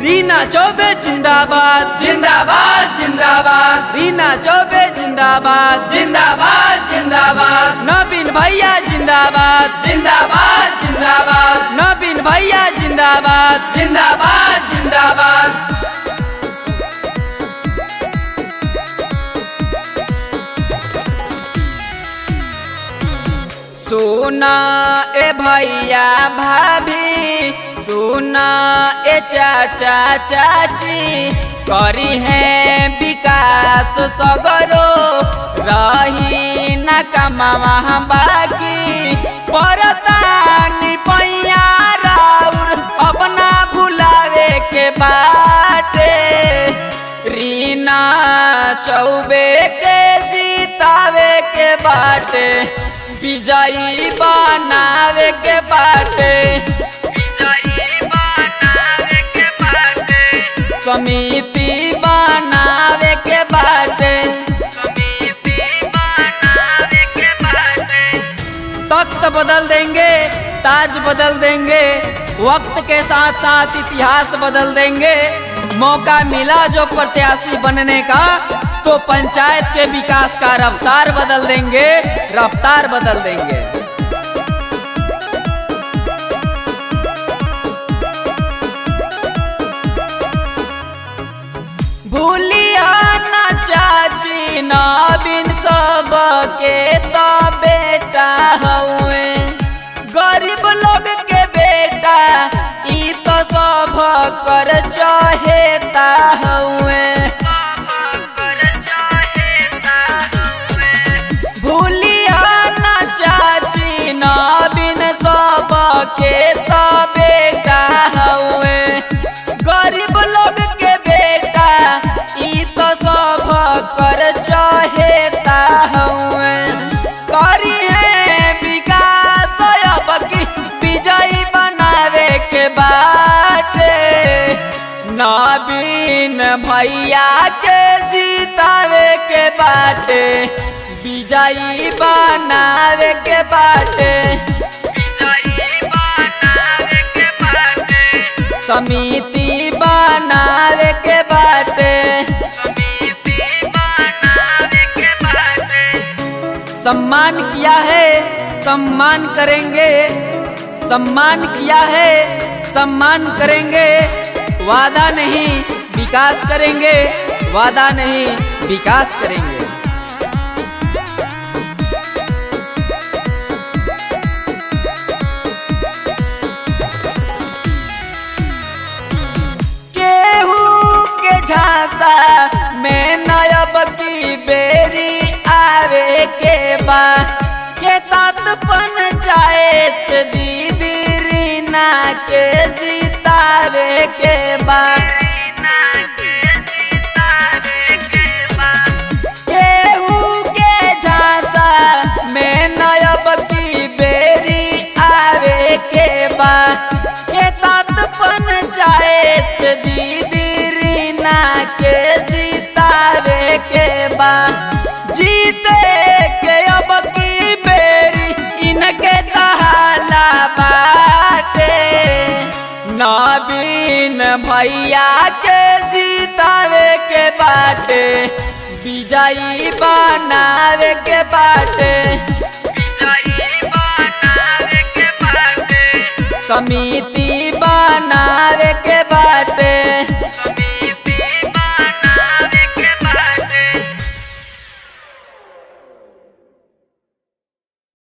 रीना चौबे जिंदाबाद जिंदाबाद जिंदाबाद, रीना चौबे जिंदाबाद जिंदाबाद जिंदाबाद, नवीन भैया जिंदाबाद जिंदाबाद जिंदाबाद, नवीन भैया जिंदाबाद जिंदाबाद जिंदाबाद। सुना ए भैया भाभी, सुना ए चाचा चाची, करी है विकास सगरो, रही न कमावा बाकी, परतानी पैया राउर अपना भुलावे के बाटे, रीना चौबे के जीतावे के बाटे, विजयी बनावे के बाटे, समिति बनावे के बाटे, तख्त बदल देंगे, ताज बदल देंगे, वक्त के साथ साथ इतिहास बदल देंगे। मौका मिला जो प्रत्याशी बनने का, तो पंचायत के विकास का रफ्तार बदल देंगे, रफ्तार बदल देंगे। भूलिया ना चाची नवीन सब के तो बेटा हुए, गरीब लोग के बेटा ई तो सब कर चहेता हुए, भूलिया ना चाची नवीन सब के तो बेटा हुए, गरीब लोग के बेटा ई तो सब कर चहेता हुए, करी है विकास अब की विजयी बनावे के बाटे, नवीन भैया के जीतावे के बाटे, विजयी बनावे के बाटे, समिति बनावे के बाटे, सम्मान किया है सम्मान करेंगे, सम्मान किया है सम्मान करेंगे, वादा नहीं विकास करेंगे, वादा नहीं विकास करेंगे। झांसा में नयब की बेरी आवे के बा, के तात पंचायत से दीदी रीना के जीतावे के बा, केहू के झांसा में नयब की बेरी आवे के बा, के तात पंचायत से दीदी के जीतावे के बा, जीते के अब की बेरी इनके तहाला बाटे, नवीन भैया के जीतावे के बाटे, विजयी बनावे के बाटे, समिति बनावे के